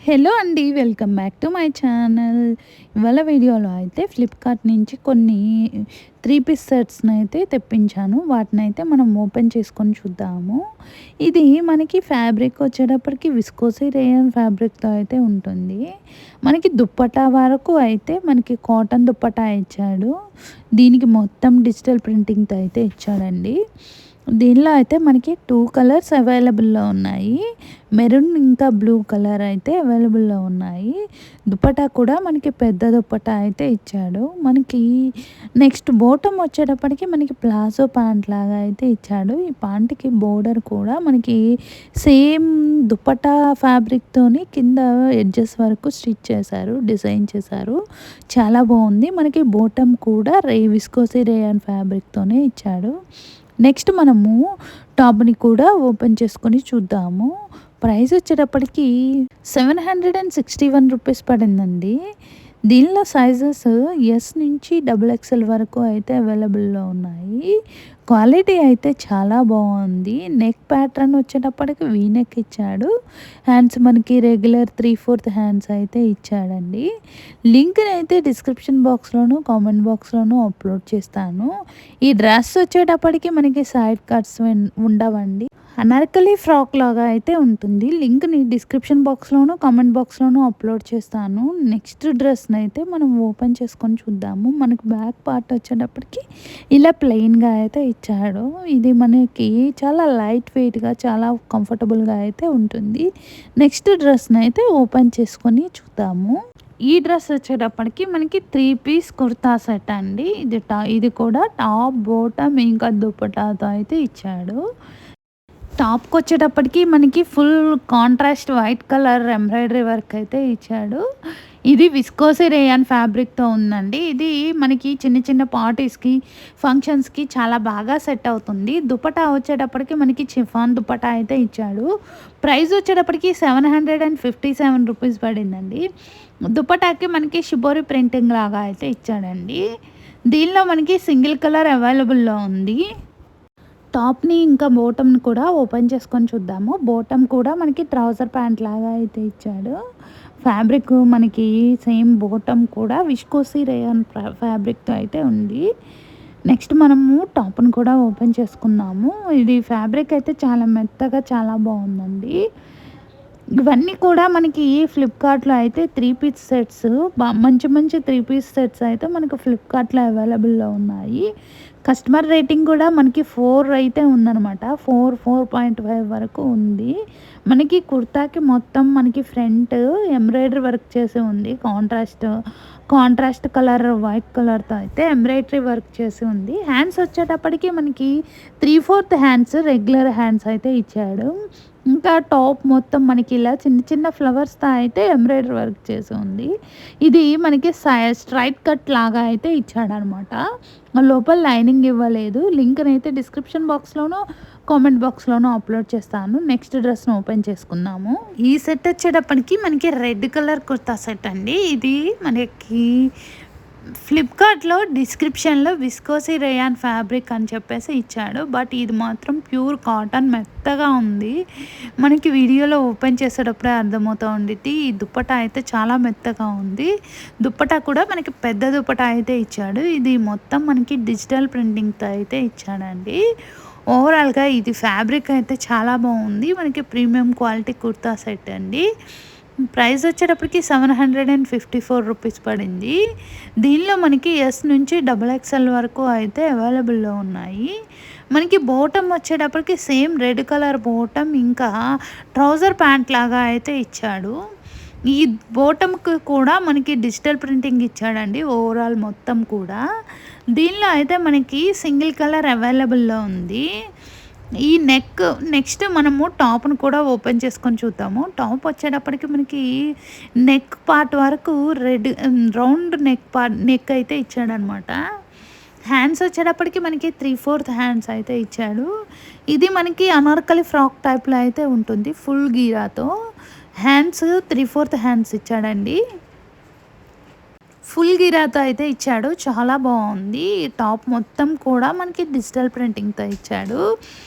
Hello అండి. Welcome back to my channel. ఇవాళ వీడియోలో అయితే ఫ్లిప్‌కార్ట్ నుంచి కొన్ని 3 పీస్ సెట్స్‌నైతే తెప్పించాను. వాటినైతే మనం ఓపెన్ చేసుకొని చూద్దాము. ఇది మనకి ఫ్యాబ్రిక్ వచ్చేటప్పటికి విస్కోసి రేయాన్ ఫ్యాబ్రిక్‌తో అయితే ఉంటుంది. మనకి దుప్పట్టా వరకు అయితే మనకి కాటన్ దుప్పట్టా ఇచ్చాడు. దీనికి మొత్తం డిజిటల్ ప్రింటింగ్‌తో అయితే ఇచ్చాడండి. దీనిలో అయితే మనకి 2 కలర్స్ అవైలబుల్‌లో ఉన్నాయి. మెరూన్ ఇంకా బ్లూ కలర్ అయితే అవైలబుల్‌లో ఉన్నాయి. దుపట్టా కూడా మనకి పెద్ద దుపట్టా అయితే ఇచ్చాడు. మనకి నెక్స్ట్ బాటమ్ వచ్చేటప్పటికి మనకి ప్లాజో ప్యాంట్ లాగా అయితే ఇచ్చాడు. ఈ ప్యాంట్‌కి బోర్డర్ కూడా మనకి సేమ్ దుపట్టా ఫ్యాబ్రిక్‌తోని కింద ఎడ్జెస్ వరకు స్టిచ్ చేశారు. డిజైన్ చేశారు. చాలా బాగుంది. మనకి బాటమ్ కూడా విస్కోసి రేయాన్ ఫ్యాబ్రిక్‌తోనే ఇచ్చాడు. నెక్స్ట్ మనము టాప్‌ని కూడా ఓపెన్ చేసుకొని చూద్దాము. ప్రైస్ వచ్చేటప్పటికి 761 రూపీస్ పడిందండి. దీనిలో సైజెస్ ఎస్ నుంచి డబుల్ ఎక్స్ఎల్ వరకు అయితే అవైలబుల్‌లో ఉన్నాయి. క్వాలిటీ అయితే చాలా బాగుంది. నెక్ ప్యాటర్న్ వచ్చేటప్పటికి వీ నెక్ ఇచ్చాడు. హ్యాండ్స్ మనకి రెగ్యులర్ 3/4 హ్యాండ్స్ అయితే ఇచ్చాడండి. లింక్‌ని అయితే డిస్క్రిప్షన్ బాక్స్‌లోను, కామెంట్ బాక్స్‌లోను అప్లోడ్ చేస్తాను. ఈ డ్రెస్ వచ్చేటప్పటికి మనకి సైడ్ కట్స్ ఉండవండి. అనార్కలి ఫ్రాక్ లాగా అయితే ఉంటుంది. లింక్‌ని డిస్క్రిప్షన్ బాక్స్‌లోను, కామెంట్ బాక్స్‌లోను అప్లోడ్ చేస్తాను. నెక్స్ట్ డ్రెస్‌ని అయితే మనం ఓపెన్ చేసుకొని చూద్దాము. మనకు బ్యాక్ పార్ట్ వచ్చేటప్పటికి ఇలా ప్లెయిన్‌గా అయితే ఇచ్చాడు. ఇది మనకి చాలా లైట్ వెయిట్‌గా, చాలా కంఫర్టబుల్‌గా అయితే ఉంటుంది. నెక్స్ట్ డ్రెస్‌ని అయితే ఓపెన్ చేసుకొని చూద్దాము. ఈ డ్రెస్ వచ్చేటప్పటికి మనకి 3 పీస్ కుర్తా సెట్ అండి. ఇది కూడా టాప్, బాటమ్ ఇంకా దుపట్టాతో అయితే ఇచ్చాడు. టాప్‌కి వచ్చేటప్పటికి మనకి full contrast white colour embroidery work అయితే ఇచ్చాడు. ఇది విస్కోసి రేయాన్ ఫ్యాబ్రిక్‌తో ఉందండి. ఇది మనకి చిన్న చిన్న పార్టీస్‌కి, ఫంక్షన్స్‌కి చాలా బాగా సెట్ అవుతుంది. దుపట్టా వచ్చేటప్పటికి మనకి చిఫాన్ దుపట్టా అయితే ఇచ్చాడు. ప్రైస్ వచ్చేటప్పటికి 757 రూపీస్ పడిందండి. దుపట్టాకి మనకి షిబోరి ప్రింటింగ్ లాగా అయితే ఇచ్చాడండి. దీనిలో మనకి సింగిల్ కలర్ అవైలబుల్‌లో ఉంది. టాప్‌ని ఇంకా బాటమ్‌ని కూడా ఓపెన్ చేసుకొని చూద్దాము. బాటమ్ కూడా మనకి ట్రౌజర్ ప్యాంట్ లాగా అయితే ఇచ్చాడు. ఫ్యాబ్రిక్ మనకి సేమ్ బాటమ్ కూడా విస్కోసి రేయాన్ ఫ్యాబ్రిక్‌తో అయితే ఉంది. నెక్స్ట్ మనము టాప్‌ని కూడా ఓపెన్ చేసుకుందాము. ఇది ఫ్యాబ్రిక్ అయితే చాలా మెత్తగా చాలా బాగుందండి. ఇవన్నీ కూడా మనకి ఫ్లిప్‌కార్ట్‌లో అయితే 3 పీస్ సెట్స్ మంచి మంచి 3 పీస్ సెట్స్ అయితే మనకు ఫ్లిప్‌కార్ట్‌లో అవైలబుల్‌లో ఉన్నాయి. కస్టమర్ రేటింగ్ కూడా మనకి 4 అయితే ఉందనమాట. 4.5 వరకు ఉంది. మనకి కుర్తాకి మొత్తం మనకి ఫ్రంట్ ఎంబ్రాయిడరీ వర్క్ చేసి ఉంది. కాంట్రాస్ట్ కలర్ వైట్ కలర్‌తో అయితే ఎంబ్రాయిడరీ వర్క్ చేసి ఉంది. హ్యాండ్స్ వచ్చేటప్పటికి మనకి 3/4 హ్యాండ్స్ రెగ్యులర్ హ్యాండ్స్ అయితే ఇచ్చాడు. ఇంకా టాప్ మొత్తం మనకి ఇలా చిన్న చిన్న ఫ్లవర్స్‌తో అయితే ఎంబ్రాయిడరీ వర్క్ చేసి ఉంది. ఇది మనకి స్ట్రైట్ కట్ లాగా అయితే ఇచ్చాడనమాట. లోపల లైనింగ్ ఇవ్వలేదు. లింక్‌ని అయితే డిస్క్రిప్షన్ బాక్స్‌లోను, కామెంట్ బాక్స్‌లోను అప్లోడ్ చేస్తాను. నెక్స్ట్ డ్రెస్‌ని ఓపెన్ చేసుకుందాము. ఈ సెట్ వచ్చేటప్పటికి మనకి రెడ్ కలర్ కుర్తా సెట్ అండి. ఇది మనకి ఫ్లిప్‌కార్ట్‌లో డిస్క్రిప్షన్‌లో విస్కోసి రేయాన్ ఫ్యాబ్రిక్ అని చెప్పేసి ఇచ్చాడు. బట్ ఇది మాత్రం ప్యూర్ కాటన్ మెత్తగా ఉంది. మనకి వీడియోలో ఓపెన్ చేసేటప్పుడే అర్థమవుతూ ఉండిద్ది. ఈ దుపట్టా అయితే చాలా మెత్తగా ఉంది. దుపట్టా కూడా మనకి పెద్ద దుపట్టా అయితే ఇచ్చాడు. ఇది మొత్తం మనకి డిజిటల్ ప్రింటింగ్‌తో అయితే ఇచ్చాడండి. ఓవరాల్‌గా ఇది ఫ్యాబ్రిక్ అయితే చాలా బాగుంది. మనకి ప్రీమియం క్వాలిటీ కుర్తా సెట్ అండి. ప్రైస్ వచ్చేటప్పటికి 754 రూపీస్ పడింది. దీనిలో మనకి ఎస్ నుంచి డబుల్ ఎక్స్ఎల్ వరకు అయితే అవైలబుల్‌లో ఉన్నాయి. మనకి బాటమ్ వచ్చేటప్పటికి సేమ్ రెడ్ కలర్ బాటమ్ ఇంకా ట్రౌజర్ ప్యాంట్ లాగా అయితే ఇచ్చాడు. ఈ బాటమ్‌కి కూడా మనకి డిజిటల్ ప్రింటింగ్ ఇచ్చాడండి ఓవరాల్ మొత్తం కూడా. దీనిలో అయితే మనకి సింగిల్ కలర్ అవైలబుల్‌లో ఉంది. ఈ నెక్స్ట్ మనము టాప్‌ని కూడా ఓపెన్ చేసుకొని చూద్దాము. టాప్ వచ్చేటప్పటికి మనకి నెక్ పార్ట్ వరకు రౌండ్ నెక్ అయితే ఇచ్చాడనమాట. హ్యాండ్స్ వచ్చేటప్పటికి మనకి 3/4 హ్యాండ్స్ అయితే ఇచ్చాడు. ఇది మనకి అనార్కలి ఫ్రాక్ టైప్‌లో అయితే ఉంటుంది ఫుల్ గీరాతో. హ్యాండ్స్ 3/4 హ్యాండ్స్ ఇచ్చాడండి. ఫుల్ గిరాతో అయితే ఇచ్చాడు. చాలా బాగుంది. టాప్ మొత్తం కూడా మనకి డిజిటల్ ప్రింటింగ్‌తో ఇచ్చాడు.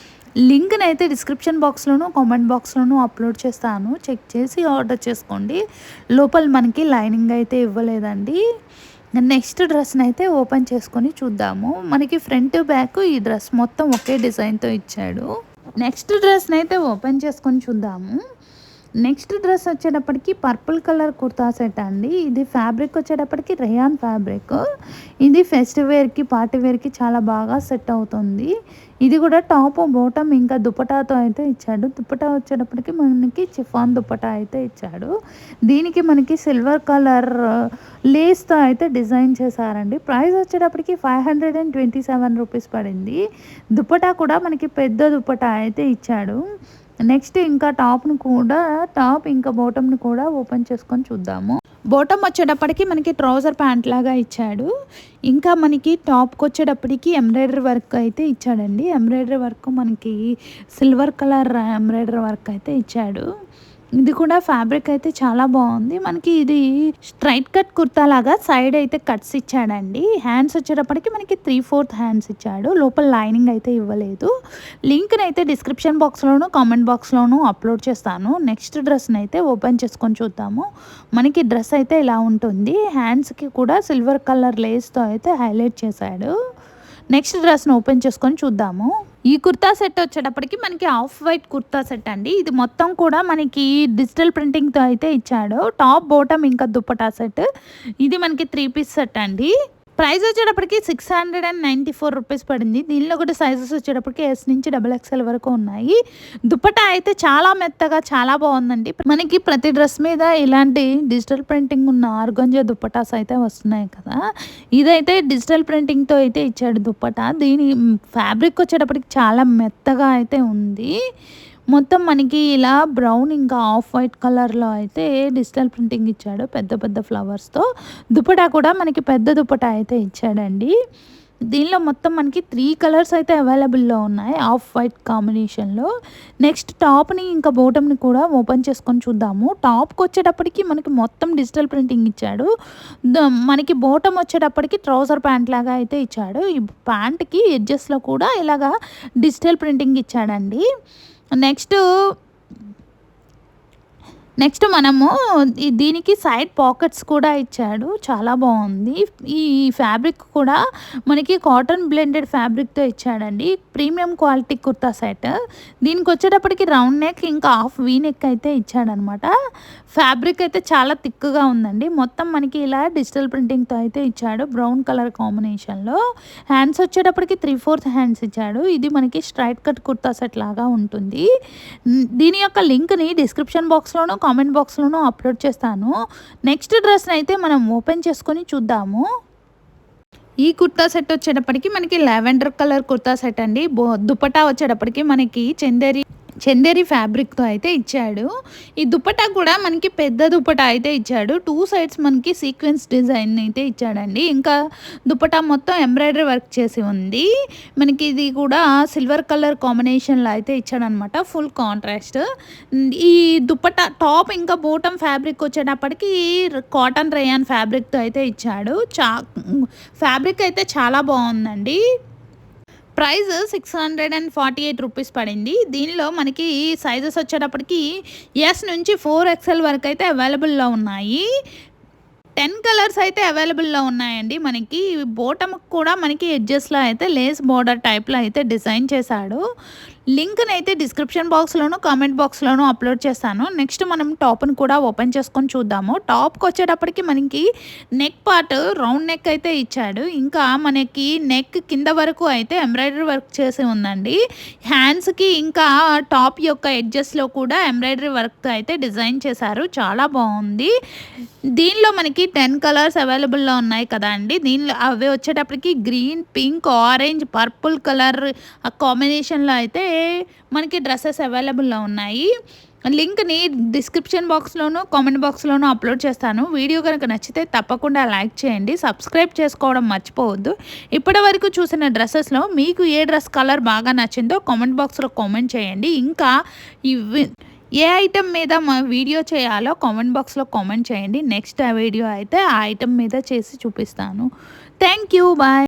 లింక్ని అయితే డిస్క్రిప్షన్ బాక్స్లోను కామెంట్ బాక్స్లోను అప్లోడ్ చేస్తాను, చెక్ చేసి ఆర్డర్ చేసుకోండి. లోపల మనకి లైనింగ్ అయితే ఇవ్వలేదండి. నెక్స్ట్ డ్రెస్ని అయితే ఓపెన్ చేసుకొని చూద్దాము. మనకి ఫ్రంట్ బ్యాక్ ఈ డ్రెస్ మొత్తం ఒకే డిజైన్తో ఇచ్చాడు. నెక్స్ట్ డ్రెస్ని అయితే ఓపెన్ చేసుకొని చూద్దాము. నెక్స్ట్ డ్రెస్ వచ్చేటప్పటికి పర్పుల్ కలర్ కుర్తా సెట్ అండి. ఇది ఫ్యాబ్రిక్ వచ్చేటప్పటికి రేయాన్ ఫ్యాబ్రిక్. ఇది ఫెస్టివ్ వేర్కి పార్టీ వేర్కి చాలా బాగా సెట్ అవుతుంది. ఇది కూడా టాప్ బాటమ్ ఇంకా దుపటాతో అయితే ఇచ్చాడు. దుపటా వచ్చేటప్పటికి మనకి చిఫాన్ దుపటా అయితే ఇచ్చాడు. దీనికి మనకి సిల్వర్ కలర్ లేస్తో అయితే డిజైన్ చేశారండి. ప్రైస్ వచ్చేటప్పటికి 527 రూపీస్ పడింది. దుపటా కూడా మనకి పెద్ద దుపటా అయితే ఇచ్చాడు. నెక్స్ట్ ఇంకా టాప్ ఇంకా బాటమ్ని కూడా ఓపెన్ చేసుకొని చూద్దాము. బాటమ్ వచ్చేటప్పటికి మనకి ట్రౌజర్ ప్యాంట్ లాగా ఇచ్చాడు. ఇంకా మనకి టాప్కి వచ్చేటప్పటికి ఎంబ్రాయిడరీ వర్క్ అయితే ఇచ్చాడండి. ఎంబ్రాయిడరీ వర్క్ మనకి సిల్వర్ కలర్ ఎంబ్రాయిడరీ వర్క్ అయితే ఇచ్చాడు. ఇది కూడా ఫ్యాబ్రిక్ అయితే చాలా బాగుంది. మనకి ఇది స్ట్రైట్ కట్ కుర్తా లాగా సైడ్ అయితే కట్స్ ఇచ్చాడండి. హ్యాండ్స్ వచ్చేటప్పటికి మనకి 3/4 హ్యాండ్స్ ఇచ్చాడు. లోపల లైనింగ్ అయితే ఇవ్వలేదు. లింక్ని అయితే డిస్క్రిప్షన్ బాక్స్లోను కామెంట్ బాక్స్లోను అప్లోడ్ చేస్తాను. నెక్స్ట్ డ్రెస్ని అయితే ఓపెన్ చేసుకొని చూద్దాము. మనకి డ్రెస్ అయితే ఇలా ఉంటుంది. హ్యాండ్స్కి కూడా సిల్వర్ కలర్ లేస్తో అయితే హైలైట్ చేశాడు. నెక్స్ట్ డ్రెస్ని ఓపెన్ చేసుకొని చూద్దాము. ఈ కుర్తా సెట్ వచ్చేటప్పటికి మనకి ఆఫ్ వైట్ కుర్తా సెట్ అండి. ఇది మొత్తం కూడా మనకి డిజిటల్ ప్రింటింగ్తో అయితే ఇచ్చాడు. టాప్ బాటమ్ ఇంకా దుపటా సెట్. ఇది మనకి 3 పీస్ సెట్ అండి. ప్రైస్ వచ్చేటప్పటికి 694 రూపీస్ పడింది. దీనిలో కూడా సైజెస్ వచ్చేటప్పటికి S నుంచి XXL వరకు ఉన్నాయి. దుపట్టా అయితే చాలా మెత్తగా చాలా బాగుందండి. మనకి ప్రతి డ్రెస్ మీద ఇలాంటి డిజిటల్ ప్రింటింగ్ ఉన్న ఆర్గంజా దుపట్టాస్ అయితే వస్తున్నాయి కదా. ఇదైతే డిజిటల్ ప్రింటింగ్తో అయితే ఇచ్చాడు దుపట్టా. దీని ఫ్యాబ్రిక్ వచ్చేటప్పటికి చాలా మెత్తగా అయితే ఉంది. మొత్తం మనకి ఇలా బ్రౌన్ ఇంకా ఆఫ్ వైట్ కలర్లో అయితే డిజిటల్ ప్రింటింగ్ ఇచ్చాడు పెద్ద పెద్ద ఫ్లవర్స్తో. దుపటా కూడా మనకి పెద్ద దుపటా అయితే ఇచ్చాడండి. దీనిలో మొత్తం మనకి 3 కలర్స్ అయితే అవైలబుల్లో ఉన్నాయి ఆఫ్ వైట్ కాంబినేషన్లో. నెక్స్ట్ టాప్ని ఇంకా బాటమ్ని కూడా ఓపెన్ చేసుకొని చూద్దాము. టాప్కి వచ్చేటప్పటికి మనకి మొత్తం డిజిటల్ ప్రింటింగ్ ఇచ్చాడు. మనకి బాటమ్ వచ్చేటప్పటికి ట్రౌజర్ ప్యాంట్ లాగా అయితే ఇచ్చాడు. ఈ ప్యాంట్కి ఎడ్జెస్లో కూడా ఇలాగా డిజిటల్ ప్రింటింగ్ ఇచ్చాడండి. నెక్స్ట్ మనము దీనికి సైడ్ పాకెట్స్ కూడా ఇచ్చాడు. చాలా బాగుంది. ఈ ఫ్యాబ్రిక్ కూడా మనకి కాటన్ బ్లెండెడ్ ఫ్యాబ్రిక్తో ఇచ్చాడండి. Premium quality kurta set. దీనికి వచ్చేటప్పటికి రౌండ్ నెక్ ఇంకా హాఫ్ వీ నెక్ అయితే ఇచ్చాడనమాట. ఫ్యాబ్రిక్ అయితే చాలా థిక్గా ఉందండి. మొత్తం మనకి ఇలా డిజిటల్ ప్రింటింగ్తో అయితే ఇచ్చాడు బ్రౌన్ కలర్ కాంబినేషన్లో. హ్యాండ్స్ వచ్చేటప్పటికి 3/4 హ్యాండ్స్ ఇచ్చాడు. ఇది మనకి స్ట్రైట్ కట్ కుర్తా సెట్ లాగా ఉంటుంది. దీని యొక్క లింక్ని డిస్క్రిప్షన్ బాక్స్లోనూ కామెంట్ బాక్స్లోనూ అప్లోడ్ చేస్తాను. నెక్స్ట్ డ్రెస్ని అయితే మనం ఓపెన్ చేసుకొని చూద్దాము. ఈ కుర్తా సెట్ వచ్చేటప్పటికి మనకి లావెండర్ కలర్ కుర్తా సెట్ అండి. దుపట్టా వచ్చేటప్పటికి మనకి చందేరి ఫ్యాబ్రిక్తో అయితే ఇచ్చాడు. ఈ దుపట్టా కూడా మనకి పెద్ద దుపట్టా అయితే ఇచ్చాడు. 2 సైడ్స్ మనకి సీక్వెన్స్ డిజైన్ అయితే ఇచ్చాడండి. ఇంకా దుపట్టా మొత్తం ఎంబ్రాయిడరీ వర్క్ చేసి ఉంది. మనకి ఇది కూడా సిల్వర్ కలర్ కాంబినేషన్లో అయితే ఇచ్చాడనమాట. Full contrast. ఈ దుపట్టా టాప్ ఇంకా బాటమ్ ఫ్యాబ్రిక్ వచ్చేటప్పటికి కాటన్ రేయాన్ ఫ్యాబ్రిక్తో అయితే ఇచ్చాడు. ఫ్యాబ్రిక్ అయితే చాలా బాగుందండి. ప్రైస్ 648 రూపీస్ పడింది. దీనిలో మనకి సైజెస్ వచ్చేటప్పటికి S నుంచి 4XL వరకు అయితే అవైలబుల్లో ఉన్నాయి. 10 కలర్స్ అయితే అవైలబుల్లో ఉన్నాయండి. మనకి బాటమ్ కూడా మనకి ఎడ్జెస్లో అయితే లేస్ బోర్డర్ టైప్లో అయితే డిజైన్ చేశాడు. లింక్ని అయితే డిస్క్రిప్షన్ బాక్స్లోను కామెంట్ బాక్స్లోను అప్లోడ్ చేస్తాను. నెక్స్ట్ మనం టాప్ని కూడా ఓపెన్ చేసుకొని చూద్దాము. టాప్కి వచ్చేటప్పటికి మనకి నెక్ పార్ట్ రౌండ్ నెక్ అయితే ఇచ్చాడు. ఇంకా మనకి నెక్ కింద వరకు అయితే ఎంబ్రాయిడరీ వర్క్ చేసి ఉందండి. హ్యాండ్స్కి ఇంకా టాప్ యొక్క ఎడ్జెస్లో కూడా ఎంబ్రాయిడరీ వర్క్ అయితే డిజైన్ చేశారు. చాలా బాగుంది. దీనిలో మనకి 10 కలర్స్ అవైలబుల్లో ఉన్నాయి కదా అండి. దీనిలో అవి వచ్చేటప్పటికి green, pink, orange, purple colour కాంబినేషన్లో అయితే మనకి డ్రెస్సెస్ అవైలబుల్లో ఉన్నాయి. లింక్ని డిస్క్రిప్షన్ బాక్స్లోను కామెంట్ బాక్స్లోను అప్లోడ్ చేస్తాను. వీడియో కనుక నచ్చితే తప్పకుండా లైక్ చేయండి. సబ్స్క్రైబ్ చేసుకోవడం మర్చిపోవద్దు. ఇప్పటి వరకు చూసిన డ్రెస్సెస్లో మీకు ఏ డ్రెస్ కలర్ బాగా నచ్చిందో కామెంట్ బాక్స్లో కామెంట్ చేయండి. ఇంకా ఏ ఐటెం మీద వీడియో చేయాలో కామెంట్ బాక్స్లో కామెంట్ చేయండి. నెక్స్ట్ వీడియో అయితే ఆ ఐటెం మీద చేసి చూపిస్తాను. Thank you. బాయ్.